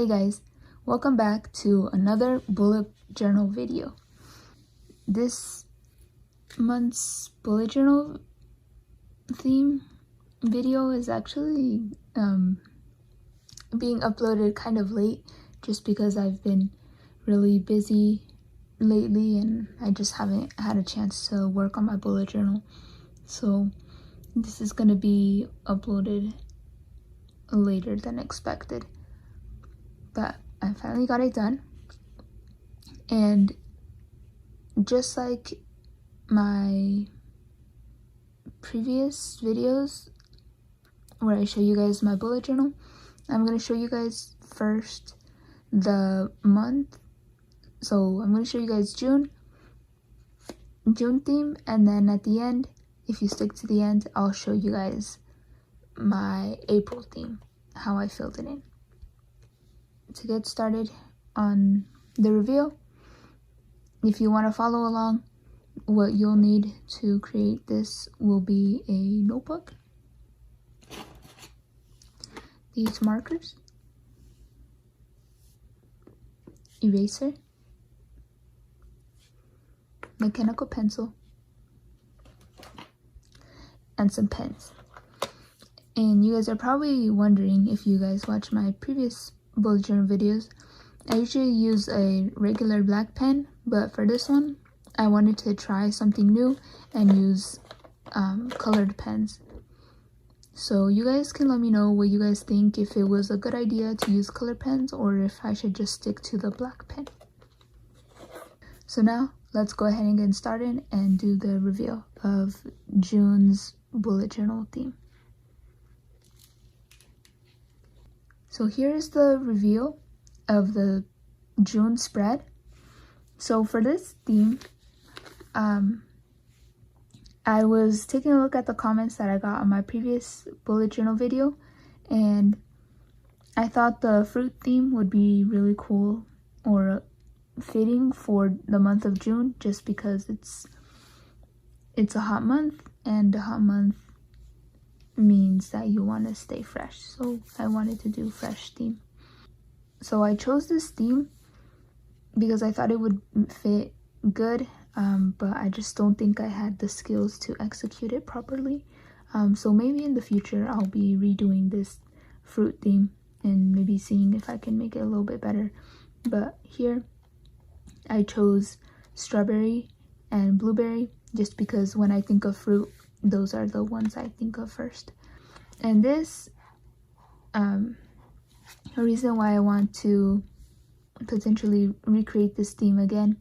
Hey guys, welcome back to another bullet journal video. This month's bullet journal theme video is actually being uploaded kind of late just because I've been really busy lately and I just haven't had a chance to work on my bullet journal. So this is gonna be uploaded later than expected. But I finally got it done, and just like my previous videos where I show you guys my bullet journal, I'm going to show you guys first the month. So I'm going to show you guys June theme, and then at the end, if you stick to the end, I'll show you guys my April theme, how I filled it in. To get started on the reveal, if you want to follow along, what you'll need to create this will be a notebook, these markers, eraser, mechanical pencil, and some pens. And you guys are probably wondering, if you guys watch my previous bullet journal videos, I usually use a regular black pen, but for this one I wanted to try something new and use colored pens. So you guys can let me know what you guys think, if it was a good idea to use colored pens or if I should just stick to the black pen. So now let's go ahead and get started and do the reveal of June's bullet journal theme. So here's the reveal of the June spread. So for this theme, I was taking a look at the comments that I got on my previous bullet journal video, and I thought the fruit theme would be really cool or fitting for the month of June, just because it's a hot month, and a hot month means that you want to stay fresh. So I wanted to do fresh theme. So I chose this theme because I thought it would fit good, but I just don't think I had the skills to execute it properly. So maybe in the future I'll be redoing this fruit theme and maybe seeing if I can make it a little bit better. But here I chose strawberry and blueberry just because when I think of fruit, those are the ones I think of first. And this a reason why I want to potentially recreate this theme again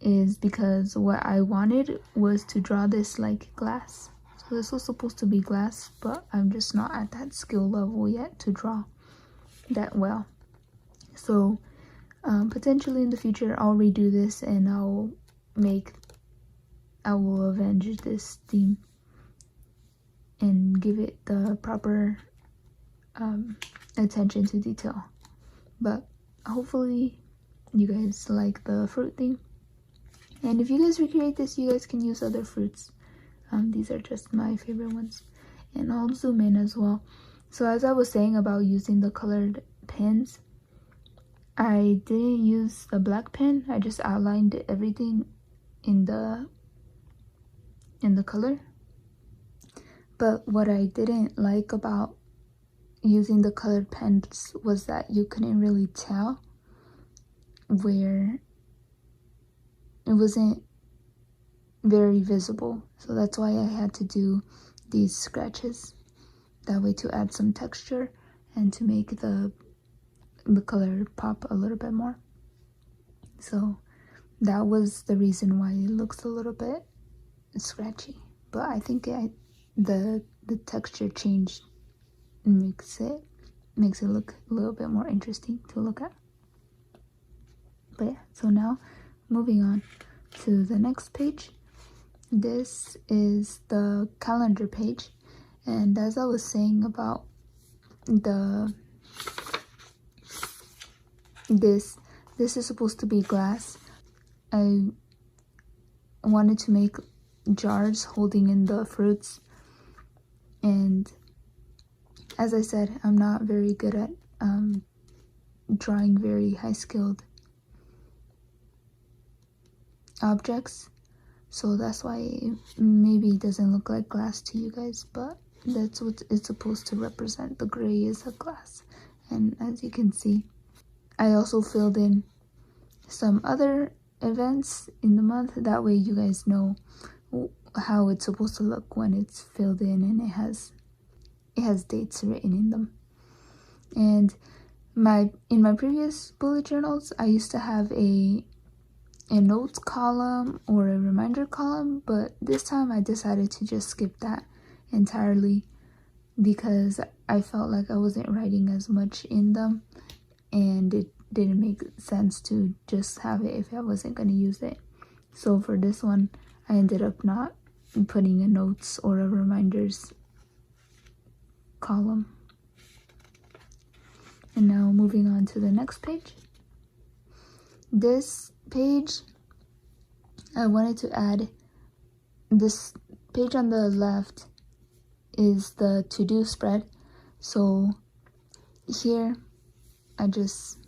is because what I wanted was to draw this like glass. So this was supposed to be glass, but I'm just not at that skill level yet to draw that well. So potentially in the future I'll redo this and I will avenge this theme and give it the proper attention to detail. But hopefully you guys like the fruit theme, and if you guys recreate this, you guys can use other fruits. These are just my favorite ones, and I'll zoom in as well. So as I was saying about using the colored pens, I didn't use the black pen. I just outlined everything in the color. But what I didn't like about using the colored pens was that you couldn't really tell where it wasn't very visible. So that's why I had to do these scratches, that way to add some texture and to make the color pop a little bit more. So that was the reason why it looks a little bit scratchy, but I think the texture change makes it look a little bit more interesting to look at. But yeah, so now moving on to the next page. This is the calendar page, and as I was saying about this is supposed to be glass. I wanted to make jars holding in the fruits, and as I said, I'm not very good at drawing very high-skilled objects, so that's why maybe it doesn't look like glass to you guys, but that's what it's supposed to represent. The gray is a glass. And as you can see, I also filled in some other events in the month, that way you guys know how it's supposed to look when it's filled in and it has dates written in them. And in my previous bullet journals, I used to have a notes column or a reminder column, but this time I decided to just skip that entirely because I felt like I wasn't writing as much in them, and it didn't make sense to just have it if I wasn't going to use it. So for this one, I ended up not putting a notes or a reminders column. And now moving on to the next page. This page, I wanted to add, this page on the left is the to-do spread. So here I just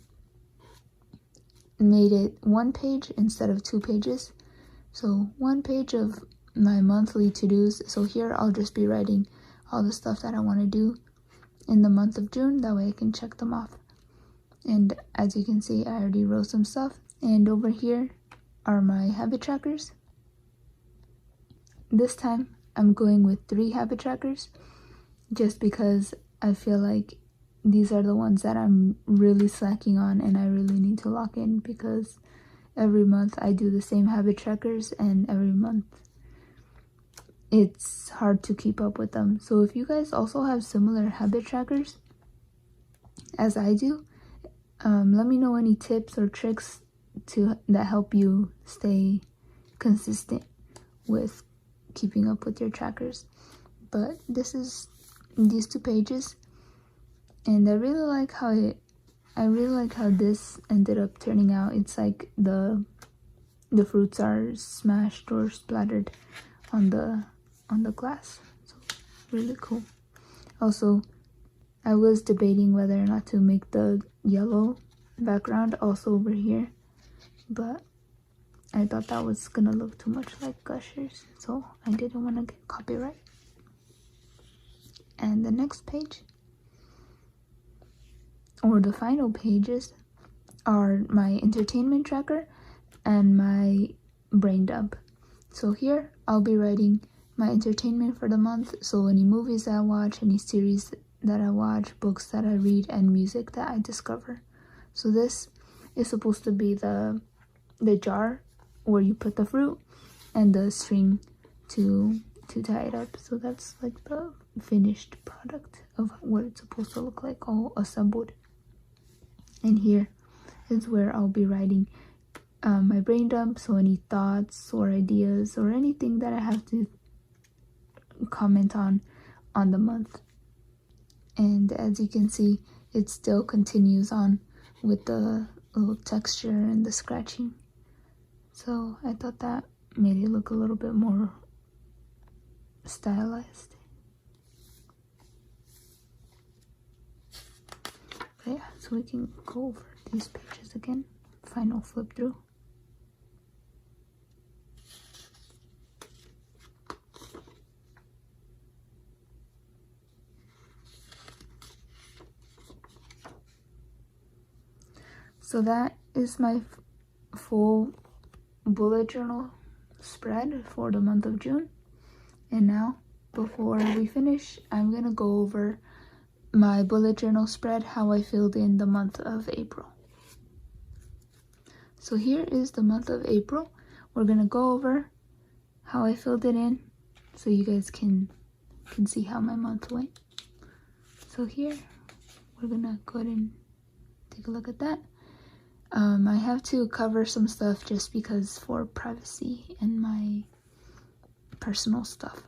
made it one page instead of 2 pages. So one page of my monthly to-dos. So here I'll just be writing all the stuff that I want to do in the month of June, that way I can check them off. And as you can see, I already wrote some stuff. And over here are my habit trackers. This time I'm going with 3 habit trackers just because I feel like these are the ones that I'm really slacking on and I really need to lock in, because every month I do the same habit trackers and every month it's hard to keep up with them. So if you guys also have similar habit trackers as I do, let me know any tips or tricks that help you stay consistent with keeping up with your trackers. But this is these 2 pages, and I really like how this ended up turning out. It's like the fruits are smashed or splattered on the glass, so really cool. Also, I was debating whether or not to make the yellow background also over here, but I thought that was gonna look too much like Gushers, so I didn't want to get copyright. And the next page, or the final pages, are my entertainment tracker and my brain dump. So here I'll be writing my entertainment for the month, so any movies that I watch, any series that I watch, books that I read, and music that I discover. So this is supposed to be the jar where you put the fruit and the string to tie it up. So that's like the finished product of what it's supposed to look like, all assembled. And here is where I'll be writing my brain dump, so any thoughts or ideas or anything that I have to comment on the month. And as you can see, it still continues on with the little texture and the scratching. So I thought that made it look a little bit more stylized. But yeah, so we can go over these pages again. Final flip through. So that is my full bullet journal spread for the month of June. And now, before we finish, I'm gonna go over my bullet journal spread, how I filled in the month of April. So here is the month of April. We're gonna go over how I filled it in so you guys can see how my month went. So here, we're gonna go ahead and take a look at that. I have to cover some stuff just because for privacy and my personal stuff.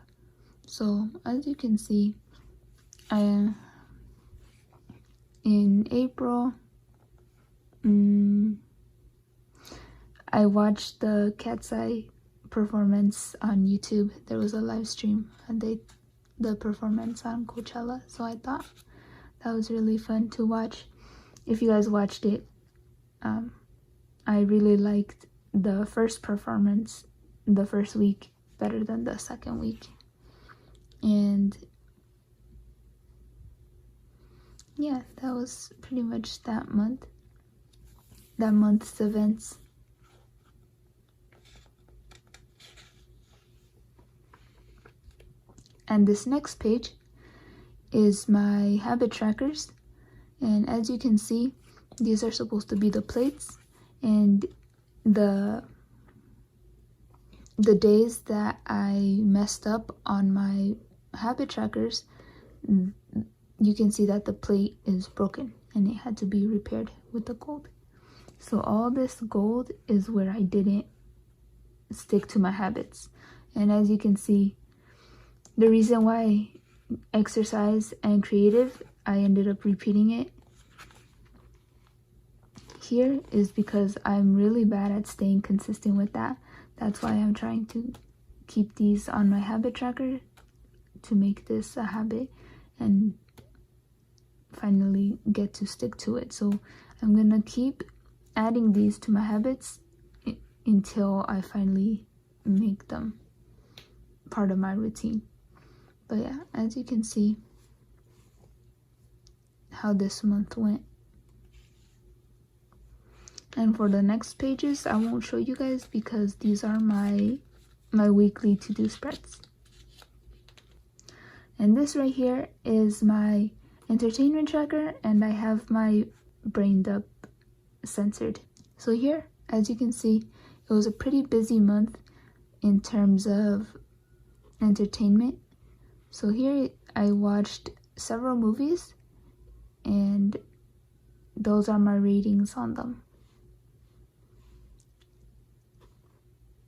So as you can see, in April, I watched the Cat's Eye performance on YouTube. There was a live stream and the performance on Coachella, so I thought that was really fun to watch. if you guys watched it, I really liked the first performance, the first week, better than the second week. And yeah, that was pretty much that month's events. And this next page is my habit trackers, and as you can see, these are supposed to be the plates, and the days that I messed up on my habit trackers, you can see that the plate is broken and it had to be repaired with the gold. So all this gold is where I didn't stick to my habits. And as you can see, the reason why exercise and creative, I ended up repeating it here, is because I'm really bad at staying consistent with that. That's why I'm trying to keep these on my habit tracker to make this a habit and finally get to stick to it. So I'm gonna keep adding these to my habits until I finally make them part of my routine. But yeah, as you can see how this month went. And for the next pages, I won't show you guys because these are my weekly to-do spreads. And this right here is my entertainment tracker, and I have my brain dump censored. So here, as you can see, it was a pretty busy month in terms of entertainment. So here I watched several movies, and those are my ratings on them.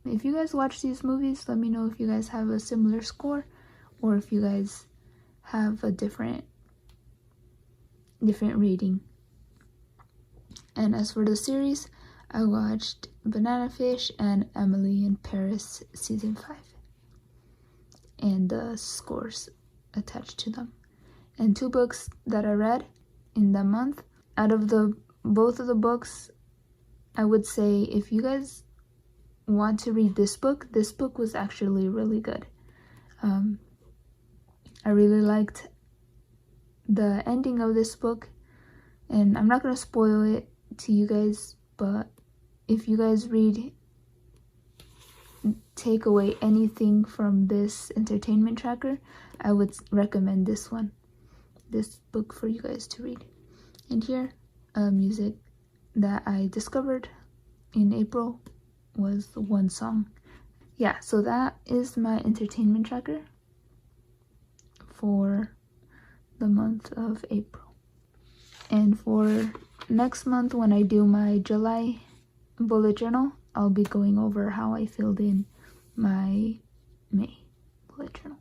If you guys watch these movies, let me know if you guys have a similar score or if you guys have a different rating. And as for the series, I watched Banana Fish and Emily in Paris season 5. And the scores attached to them. And 2 books that I read in that month. Out of both of the books, I would say if you guys want to read this book was actually really good. I really liked the ending of this book, and I'm not going to spoil it to you guys, but if you guys take away anything from this entertainment tracker, I would recommend this book for you guys to read. And here, music that I discovered in April was one song. Yeah, so that is my entertainment tracker for the month of April. And for next month, when I do my July bullet journal, I'll be going over how I filled in my May bullet journal.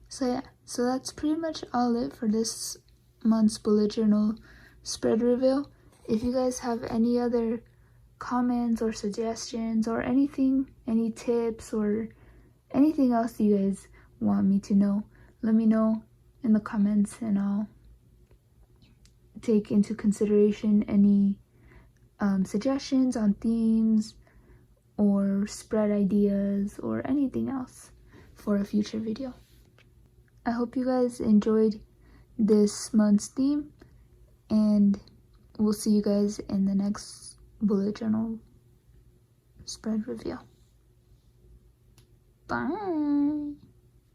So yeah, so that's pretty much all it for this month's bullet journal spread reveal. If you guys have any other comments or suggestions or anything, any tips or anything else you guys want me to know, let me know in the comments, and I'll take into consideration any suggestions on themes or spread ideas or anything else for a future video. I hope you guys enjoyed this month's theme, and we'll see you guys in the next bullet journal spread reveal. Bye.